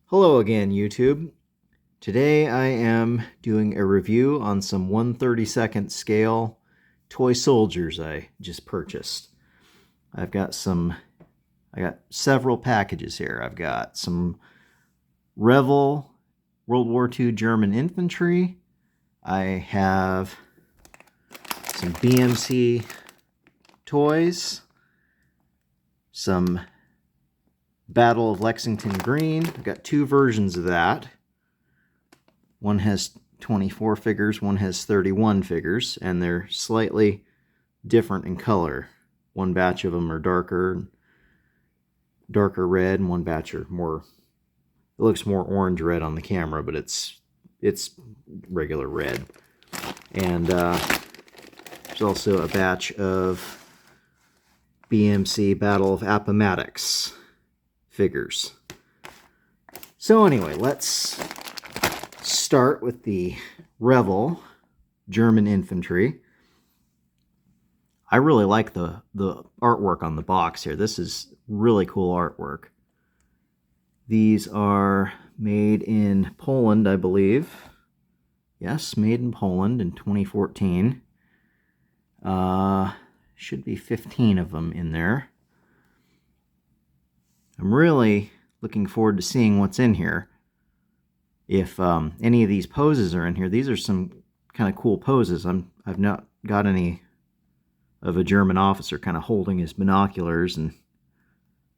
Hello again, YouTube. Today I am doing a review on some 1/32 scale toy soldiers I just purchased. I got several packages here. I've got some Revel World War II German infantry. I have some BMC toys, some Battle of Lexington green. I've got two versions of that. One has 24 figures, one has 31 figures, and they're slightly different in color. One batch of them are darker red, and one batch are more, it looks more orange red on the camera, but it's regular red. And there's also a batch of BMC Battle of Appomattox figures. So anyway, let's start with the Revel German infantry. I really like the artwork on the box here. This is really cool artwork. These are made in Poland, I believe. Yes, made in Poland in 2014. Should be 15 of them in there. I'm really looking forward to seeing what's in here. If any of these poses are in here, these are some kind of cool poses. I've not got any of a German officer kind of holding his binoculars and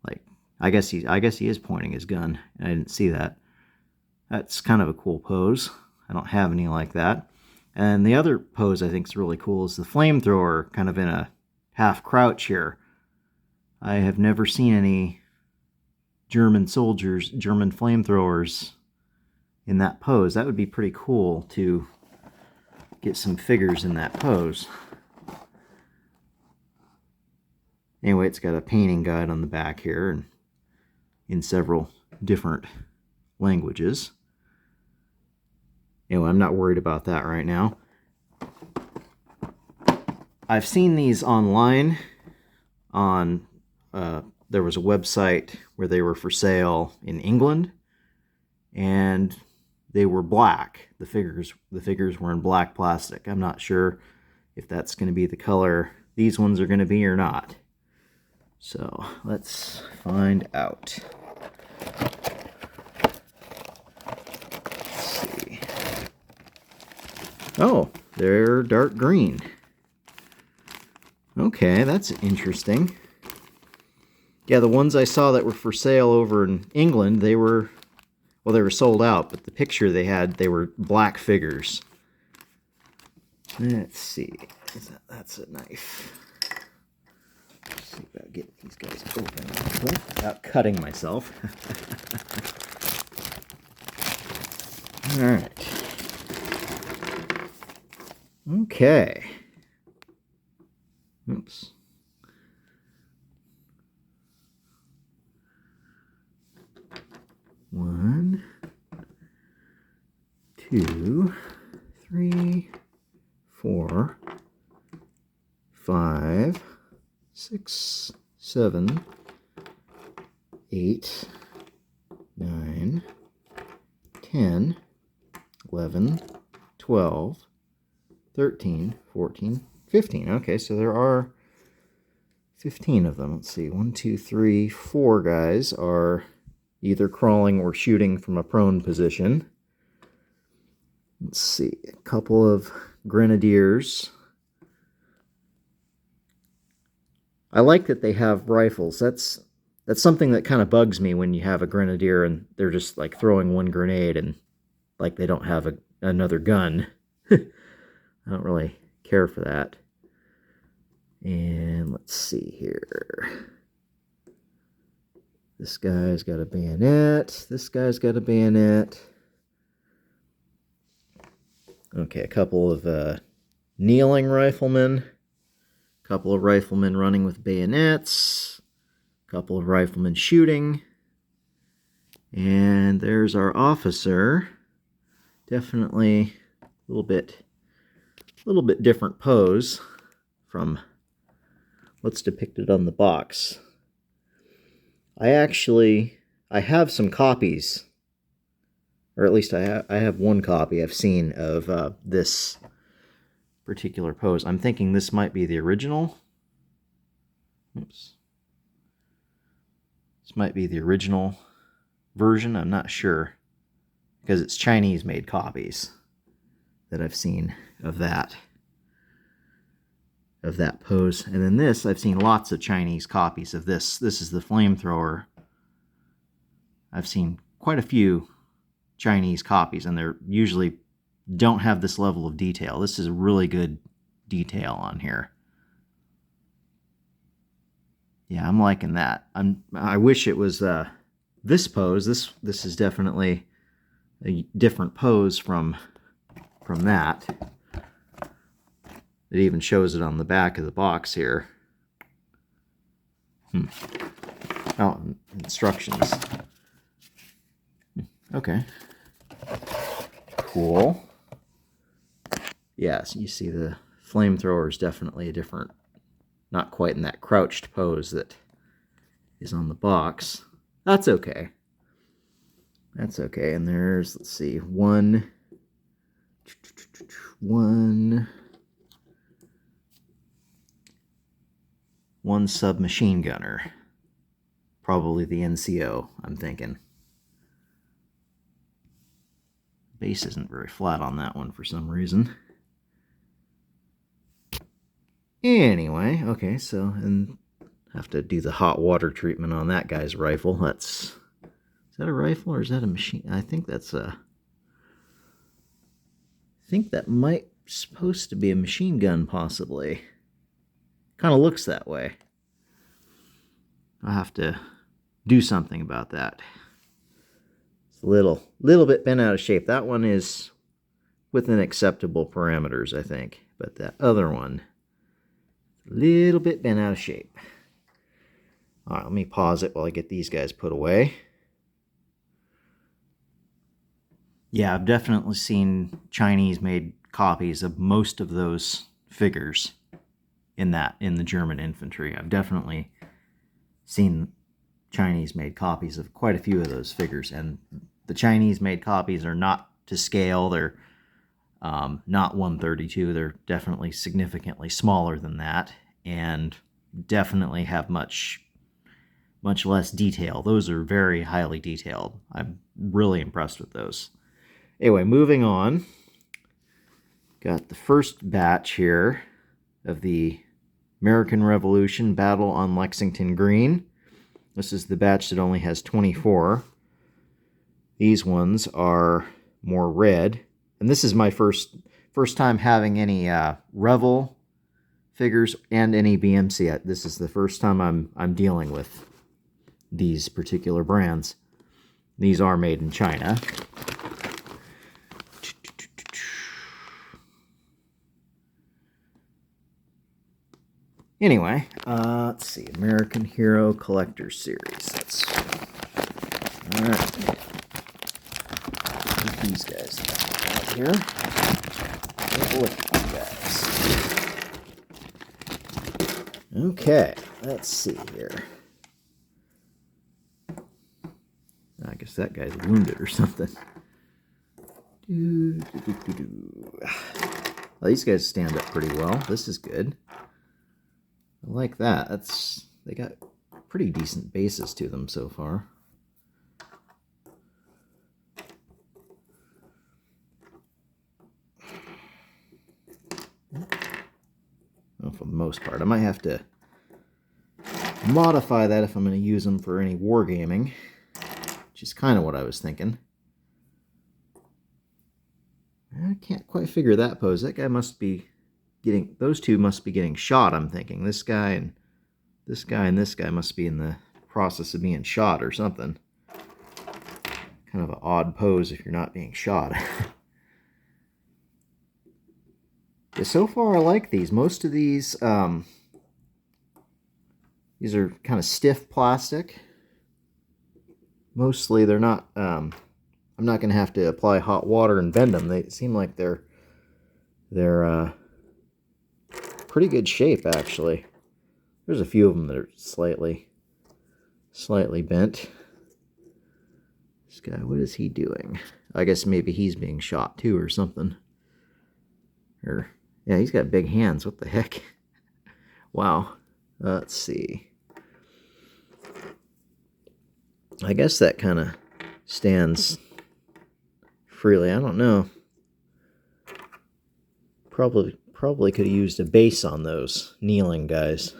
like I guess he is pointing his gun. I didn't see that. That's kind of a cool pose. I don't have any like that. And the other pose I think is really cool is the flamethrower kind of in a half crouch here. I have never seen any German soldiers, German flamethrowers in that pose. That would be pretty cool to get some figures in that pose. Anyway, it's got a painting guide on the back here and in several different languages. Anyway, I'm not worried about that right now. I've seen these online on there was a website where they were for sale in England, and they were black. The figures were in black plastic. I'm not sure if that's going to be the color these ones are going to be or not. So let's find out. Let's see. Oh, they're dark green. Okay, that's interesting. Yeah, the ones I saw that were for sale over in England, they were sold out, but the picture they had, they were black figures. Let's see. That's a knife. Let's see about getting these guys open without cutting myself. All right. Okay. Oops. One, two, three, 4, 5, 6, 7, 8, 9, 10, 11, 12, 13, 14, 15. Okay, so there are 15 of them. Let's see, 1, 2, 3, 4 guys are either crawling or shooting from a prone position. Let's see, a couple of grenadiers. I like that they have rifles. That's something that kind of bugs me when you have a grenadier and they're just like throwing one grenade and like they don't have another gun. I don't really care for that. And let's see here. This guy's got a bayonet. This guy's got a bayonet. Okay, a couple of kneeling riflemen. A couple of riflemen running with bayonets. A couple of riflemen shooting. And there's our officer. Definitely a little bit different pose from what's depicted on the box. I have some copies or at least I have one copy I've seen of this particular pose. I'm thinking this might be the original. Oops. This might be the original version. I'm not sure, because it's Chinese-made copies that I've seen of that pose. And then this, I've seen lots of Chinese copies of this. This is the flamethrower. I've seen quite a few Chinese copies, and they're usually don't have this level of detail. This is a really good detail on here. Yeah, I'm liking that. I wish it was this pose. This is definitely a different pose from that. It even shows it on the back of the box here. Oh, instructions. Okay. Cool. Yes, you see the flamethrower is definitely a different, not quite in that crouched pose that is on the box. That's okay. That's okay. And there's, let's see, one submachine gunner. Probably the NCO, I'm thinking. Base isn't very flat on that one for some reason. Anyway, okay, so, and have to do the hot water treatment on that guy's rifle. Is that a rifle or is that a machine? I think that's I think that might supposed to be a machine gun, possibly. Kind of looks that way. I'll have to do something about that. It's a little bit bent out of shape. That one is within acceptable parameters, I think. But that other one, a little bit bent out of shape. All right, let me pause it while I get these guys put away. Yeah, I've definitely seen Chinese-made copies of most of those figures in the German infantry. I've definitely seen Chinese-made copies of quite a few of those figures, and the Chinese-made copies are not to scale. They're not 1/32. They're definitely significantly smaller than that, and definitely have much less detail. Those are very highly detailed. I'm really impressed with those. Anyway, moving on. Got the first batch here of the American Revolution Battle on Lexington Green. This is the batch that only has 24. These ones are more red. And this is my first time having any Revel figures and any BMC. This is the first time I'm dealing with these particular brands. These are made in China. Anyway, let's see. American Hero Collector Series. All right. Get these guys out here. Take a look at these guys. Okay, let's see here. I guess that guy's wounded or something. Well, these guys stand up pretty well. This is good. I like that. They got pretty decent bases to them so far. Well, for the most part. I might have to modify that if I'm going to use them for any wargaming, which is kind of what I was thinking. I can't quite figure that pose. That guy must be getting, those two must be getting shot, I'm thinking. This guy and this guy must be in the process of being shot or something. Kind of an odd pose if you're not being shot. Yeah, so far I like these. Most of these are kind of stiff plastic. Mostly they're not, I'm not going to have to apply hot water and bend them. They seem like they're pretty good shape, actually. There's a few of them that are slightly bent. This guy, what is he doing? I guess maybe he's being shot too or something. Or, yeah, he's got big hands. What the heck? Wow. Let's see. I guess that kind of stands freely. I don't know. Probably could have used a base on those kneeling guys.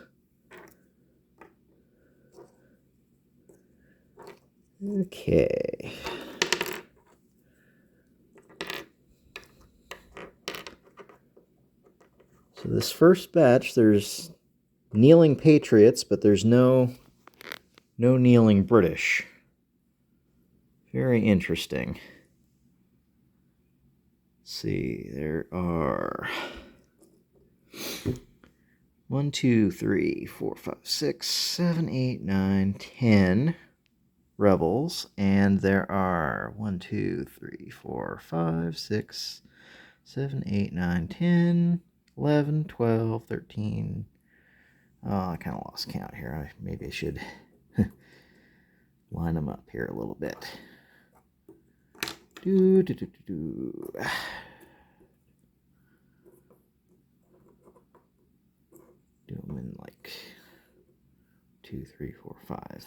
Okay. So this first batch, there's kneeling Patriots, but there's no kneeling British. Very interesting. Let's see, there are 1, 2, 3, 4, 5, 6, 7, 8, 9, 10 rebels, and there are 1, 2, 3, 4, 5, 6, 7, 8, 9, 10, 11, 12, 13. Oh, I kind of lost count here. Maybe I should line them up here a little bit. Do them in like 2, 3, 4, 5.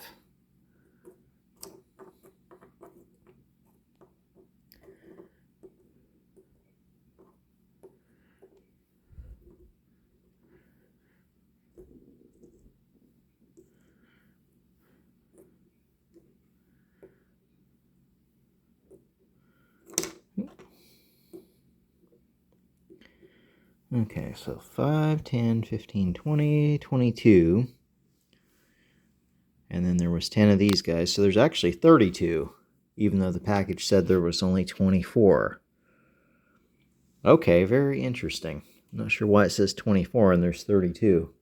Okay, so 5, 10, 15, 20, 22. And then there was 10 of these guys. So there's actually 32, even though the package said there was only 24. Okay, very interesting. I'm not sure why it says 24 and there's 32.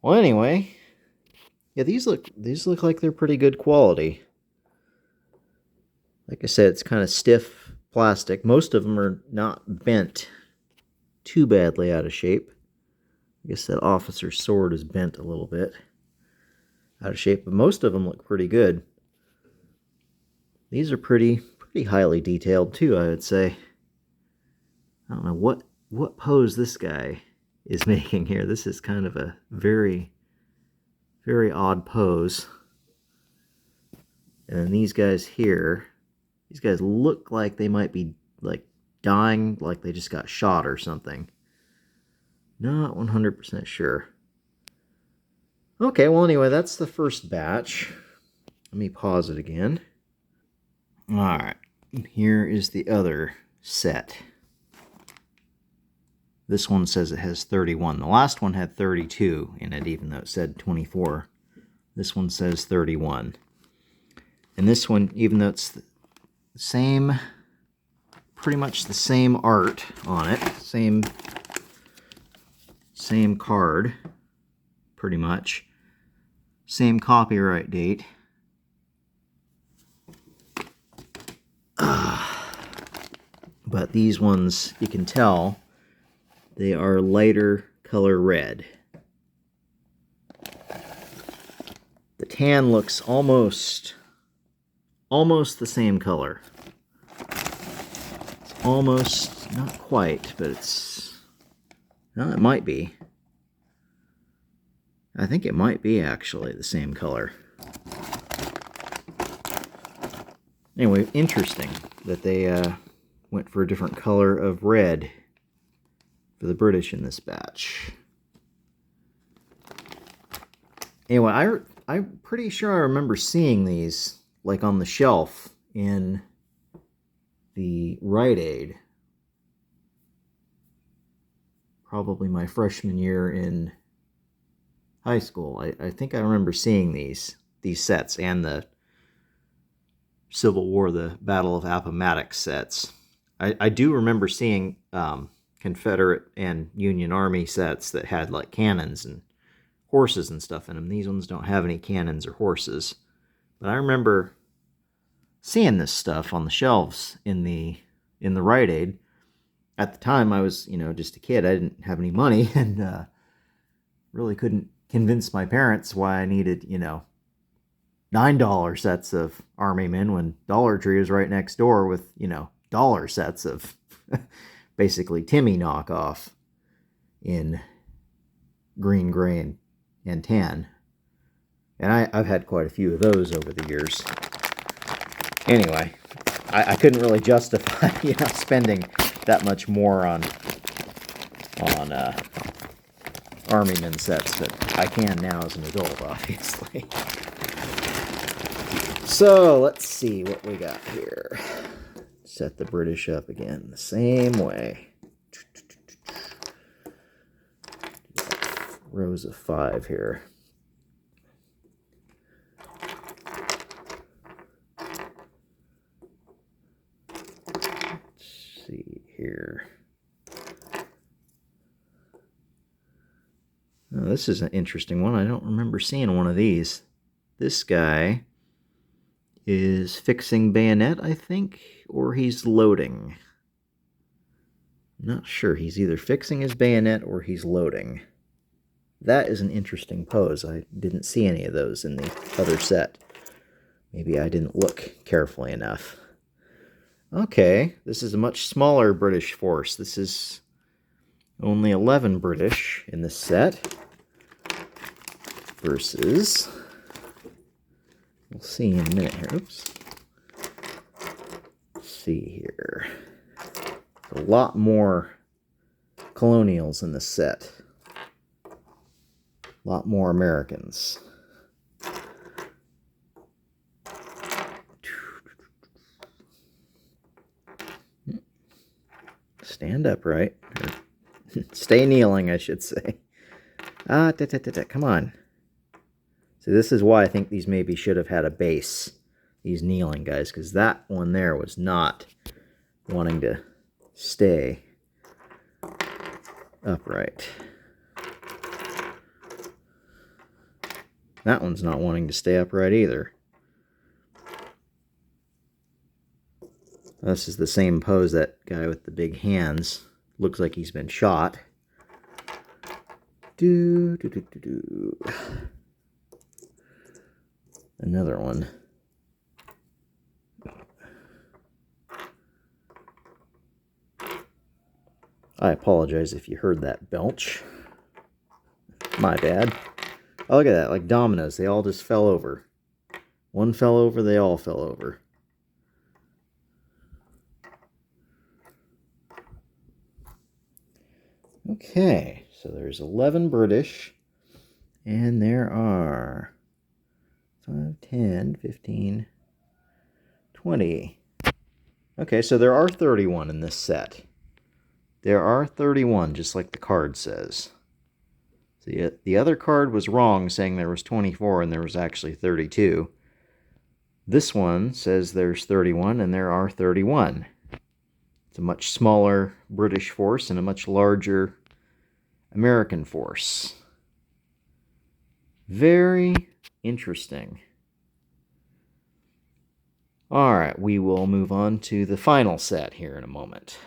Well, anyway, yeah, these look like they're pretty good quality. Like I said, it's kind of stiff plastic. Most of them are not bent too badly out of shape. I guess that officer's sword is bent a little bit out of shape, but most of them look pretty good. These are pretty highly detailed too, I would say. I don't know what pose this guy is making here. This is kind of a very odd pose. And then these guys here, these guys look like they might be like dying, like they just got shot or something. Not 100% sure. Okay, well anyway, that's the first batch. Let me pause it again. Alright, here is the other set. This one says it has 31. The last one had 32 in it, even though it said 24. This one says 31. And this one, even though it's the same, pretty much the same art on it, same card, pretty much, same copyright date. But these ones, you can tell, they are lighter color red. The tan looks almost the same color. It's almost, not quite, but it's, well, it might be. I think it might be actually the same color. Anyway, interesting that they went for a different color of red for the British in this batch. Anyway, I'm pretty sure I remember seeing these like on the shelf in the Rite Aid. Probably my freshman year in high school. I think I remember seeing these sets and the Civil War, the Battle of Appomattox sets. I do remember seeing Confederate and Union Army sets that had like cannons and horses and stuff in them. These ones don't have any cannons or horses. But I remember seeing this stuff on the shelves in the Rite Aid. At the time, I was, just a kid. I didn't have any money and really couldn't convince my parents why I needed, $9 sets of Army Men when Dollar Tree is right next door with, you know, dollar sets of basically Timmy knockoff in green, gray, and tan. And I've had quite a few of those over the years. Anyway, I couldn't really justify, you know, spending that much more on Army Men sets, but I can now as an adult, obviously. So let's see what we got here. Set the British up again the same way. Rows of 5 here. Let's see here. Oh, this is an interesting one. I don't remember seeing one of these. This guy is fixing bayonet, I think, or he's loading. I'm not sure. He's either fixing his bayonet or he's loading. That is an interesting pose. I didn't see any of those in the other set. Maybe I didn't look carefully enough. Okay, this is a much smaller British force. This is only 11 British in this set versus, we'll see in a minute here. Oops. Let's see here. A lot more colonials in this set. A lot more Americans. Stand upright. Or stay kneeling, I should say. Come on. So this is why I think these maybe should have had a base. These kneeling guys, because that one there was not wanting to stay upright. That one's not wanting to stay upright either. This is the same pose, that guy with the big hands. Looks like he's been shot. Another one. I apologize if you heard that belch. My bad. Oh, look at that, like dominoes. They all just fell over. One fell over, they all fell over. Okay, so there's 11 British, and there are 5, 10, 15, 20. Okay, so there are 31 in this set. There are 31, just like the card says. So the other card was wrong, saying there was 24 and there was actually 32. This one says there's 31 and there are 31. It's a much smaller British force and a much larger American force. Very interesting. All right, we will move on to the final set here in a moment.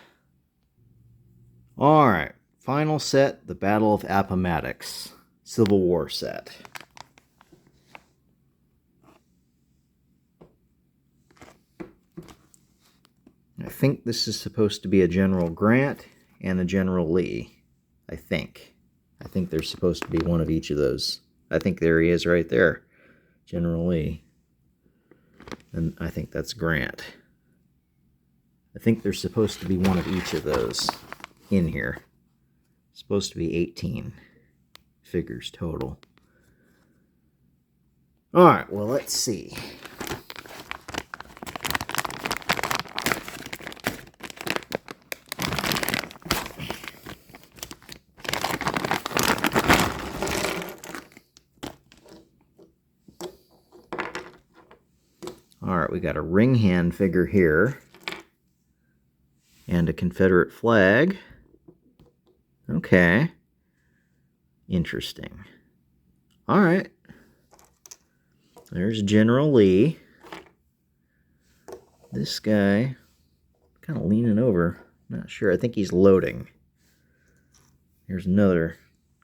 All right, final set, the Battle of Appomattox, Civil War set. I think this is supposed to be a General Grant and a General Lee. I think there's supposed to be one of each of those. I think there he is right there, General Lee. And I think that's Grant. I think there's supposed to be one of each of those in here. It's supposed to be 18 figures total. All right, well, let's see. All right, we got a ring hand figure here and a Confederate flag. Okay. Interesting. All right. There's General Lee. This guy, kind of leaning over. Not sure. I think he's loading. Here's another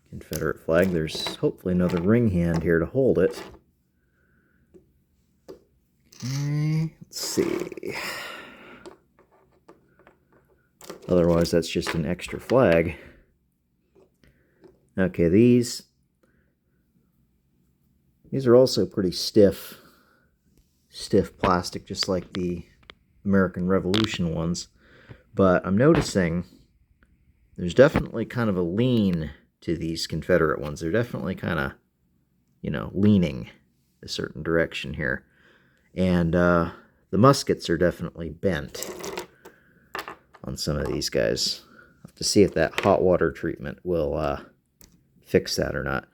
Confederate flag. There's hopefully another ring hand here to hold it. Let's see. Otherwise, that's just an extra flag. Okay, these are also pretty stiff plastic, just like the American Revolution ones. But I'm noticing there's definitely kind of a lean to these Confederate ones. They're definitely kind of, you know, leaning a certain direction here. And the muskets are definitely bent on some of these guys. I'll have to see if that hot water treatment will fix that or not.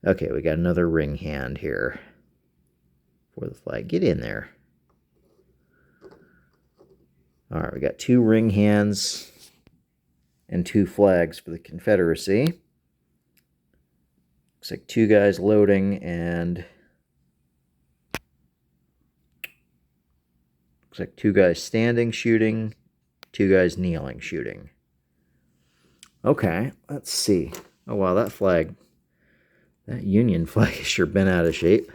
Okay, we got another ring hand here for the flag. Get in there. All right, we got 2 ring hands and 2 flags for the Confederacy. Looks like 2 guys loading and looks like 2 guys standing shooting, 2 guys kneeling shooting. Okay, let's see. Oh wow, that flag, that Union flag is sure bent out of shape.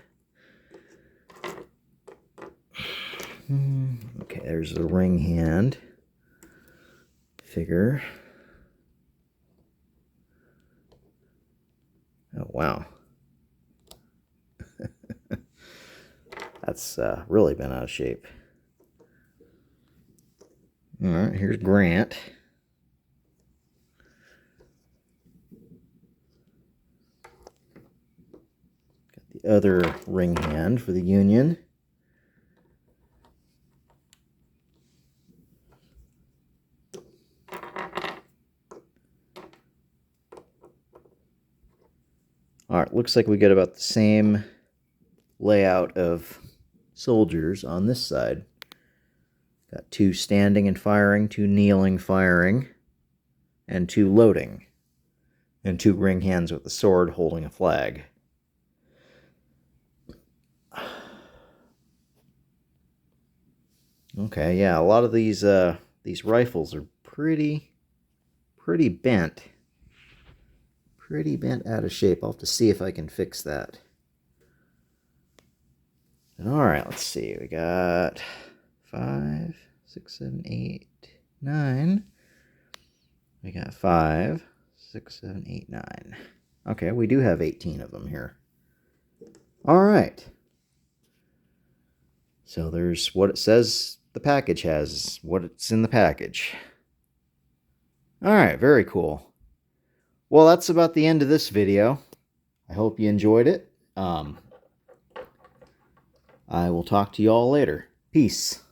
Okay, there's the ring hand figure. Oh, wow. That's really been out of shape. All right, here's Grant. Got the other ring hand for the Union. All right, looks like we get about the same layout of soldiers on this side. Got 2 standing and firing, 2 kneeling firing, and 2 loading, and 2 ring hands with the sword holding a flag. Okay, yeah, a lot of these rifles are pretty bent. Pretty bent out of shape. I'll have to see if I can fix that. Alright, let's see. We got 5, 6, 7, 8, 9. We got 5, 6, 7, 8, 9. Okay, we do have 18 of them here. Alright. So there's what it says the package has, what's in the package. Alright, very cool. Well, that's about the end of this video. I hope you enjoyed it. I will talk to you all later. Peace.